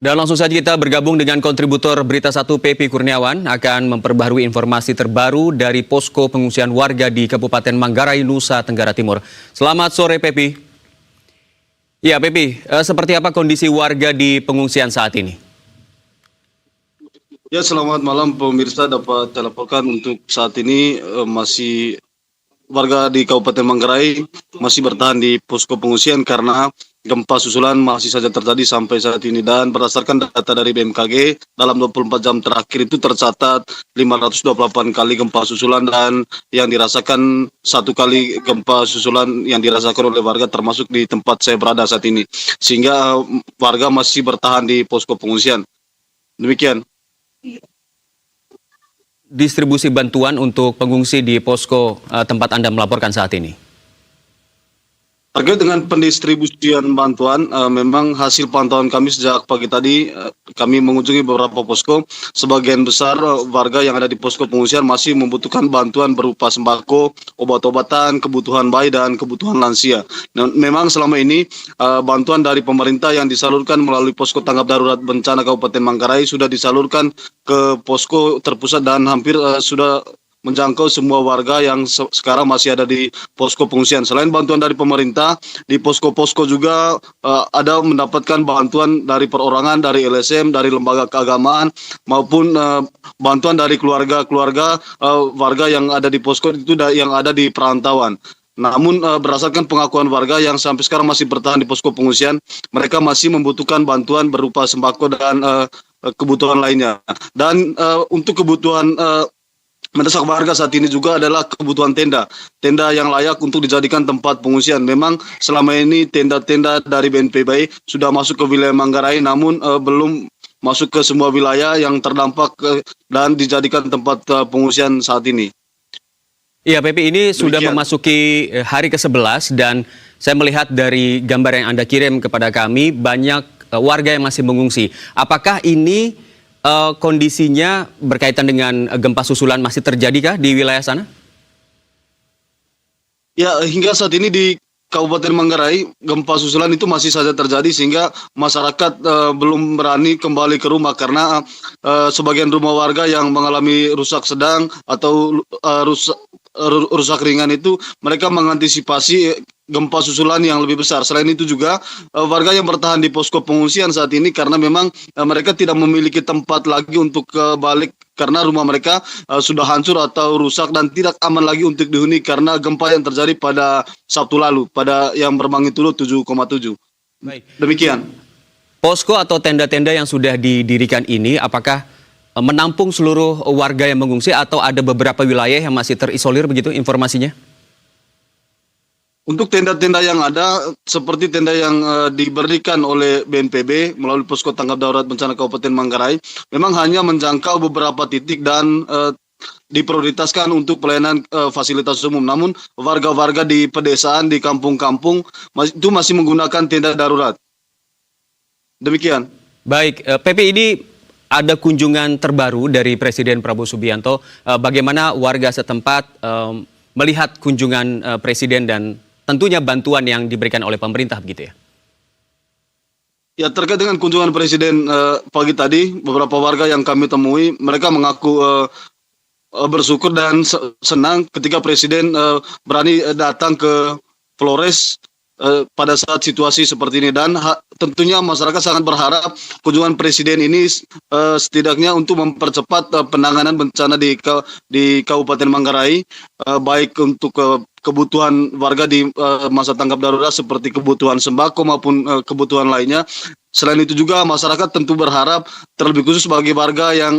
Dan langsung saja kita bergabung dengan kontributor Berita 1 Pepi Kurniawan akan memperbaharui informasi terbaru dari posko pengungsian warga di Kabupaten Manggarai, Nusa Tenggara Timur. Selamat sore Pepi. Ya Pepi, seperti apa kondisi warga di pengungsian saat ini? Ya, selamat malam pemirsa. Dapat teleponkan untuk saat ini masih warga di Kabupaten Manggarai masih bertahan di posko pengungsian karena gempa susulan masih saja terjadi sampai saat ini, dan berdasarkan data dari BMKG dalam 24 jam terakhir itu tercatat 528 kali gempa susulan, dan yang dirasakan satu kali gempa susulan yang dirasakan oleh warga termasuk di tempat saya berada saat ini, sehingga warga masih bertahan di posko pengungsian. Demikian. Distribusi bantuan untuk pengungsi di posko tempat Anda melaporkan saat ini. Terkait dengan pendistribusian bantuan, memang hasil pantauan kami sejak pagi tadi, kami mengunjungi beberapa posko. Sebagian besar warga yang ada di posko pengungsian masih membutuhkan bantuan berupa sembako, obat-obatan, kebutuhan bayi, dan kebutuhan lansia. Dan memang selama ini bantuan dari pemerintah yang disalurkan melalui posko tanggap darurat bencana Kabupaten Manggarai sudah disalurkan ke posko terpusat dan hampir sudah menjangkau semua warga yang sekarang masih ada di posko pengungsian. Selain bantuan dari pemerintah, di posko-posko juga ada mendapatkan bantuan dari perorangan, dari LSM, dari lembaga keagamaan, maupun bantuan dari keluarga-keluarga warga yang ada di posko itu yang ada di perantauan. Namun berdasarkan pengakuan warga yang sampai sekarang masih bertahan di posko pengungsian, mereka masih membutuhkan bantuan berupa sembako dan kebutuhan lainnya. Dan untuk kebutuhan mendesak warga saat ini juga adalah kebutuhan tenda yang layak untuk dijadikan tempat pengungsian. Memang selama ini tenda-tenda dari BNPB sudah masuk ke wilayah Manggarai, namun belum masuk ke semua wilayah yang terdampak dan dijadikan tempat pengungsian saat ini. Iya Pepi, ini sudah memasuki hari ke-11 dan saya melihat dari gambar yang Anda kirim kepada kami banyak warga yang masih mengungsi. Apakah ini kondisinya berkaitan dengan gempa susulan masih terjadikah di wilayah sana? Ya, hingga saat ini di Kabupaten Manggarai gempa susulan itu masih saja terjadi, sehingga masyarakat belum berani kembali ke rumah karena sebagian rumah warga yang mengalami rusak sedang atau rusak ringan itu mereka mengantisipasi gempa susulan yang lebih besar. Selain itu juga warga yang bertahan di posko pengungsian saat ini karena memang mereka tidak memiliki tempat lagi untuk balik karena rumah mereka sudah hancur atau rusak dan tidak aman lagi untuk dihuni karena gempa yang terjadi pada Sabtu lalu pada yang bermagnitudo 7,7. Baik. Demikian. Posko atau tenda-tenda yang sudah didirikan ini apakah menampung seluruh warga yang mengungsi atau ada beberapa wilayah yang masih terisolir begitu informasinya? Untuk tenda-tenda yang ada, seperti tenda yang diberikan oleh BNPB melalui posko tanggap darurat bencana Kabupaten Manggarai, memang hanya menjangkau beberapa titik dan diprioritaskan untuk pelayanan fasilitas umum. Namun warga-warga di pedesaan, di kampung-kampung itu masih menggunakan tenda darurat. Demikian. Baik, Pepi, ini ada kunjungan terbaru dari Presiden Prabowo Subianto. Bagaimana warga setempat melihat kunjungan Presiden dan tentunya bantuan yang diberikan oleh pemerintah begitu ya? Ya, terkait dengan kunjungan Presiden pagi tadi, beberapa warga yang kami temui, mereka mengaku bersyukur dan senang ketika Presiden berani datang ke Flores pada saat situasi seperti ini, dan tentunya masyarakat sangat berharap kunjungan Presiden ini setidaknya untuk mempercepat penanganan bencana di Kabupaten Manggarai, baik untuk kebutuhan warga di masa tanggap darurat seperti kebutuhan sembako maupun kebutuhan lainnya. Selain itu juga masyarakat tentu berharap, terlebih khusus bagi warga yang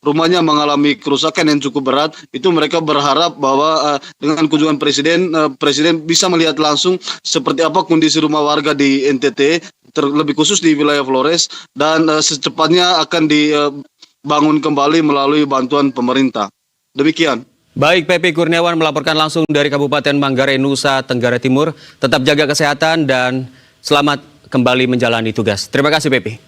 rumahnya mengalami kerusakan yang cukup berat, itu mereka berharap bahwa dengan kunjungan Presiden, Presiden bisa melihat langsung seperti apa kondisi rumah warga di NTT, terlebih khusus di wilayah Flores, dan secepatnya akan dibangun kembali melalui bantuan pemerintah. Demikian. Baik, Pepi Kurniawan melaporkan langsung dari Kabupaten Manggarai, Nusa Tenggara Timur. Tetap jaga kesehatan dan selamat kembali menjalani tugas. Terima kasih, Pepi.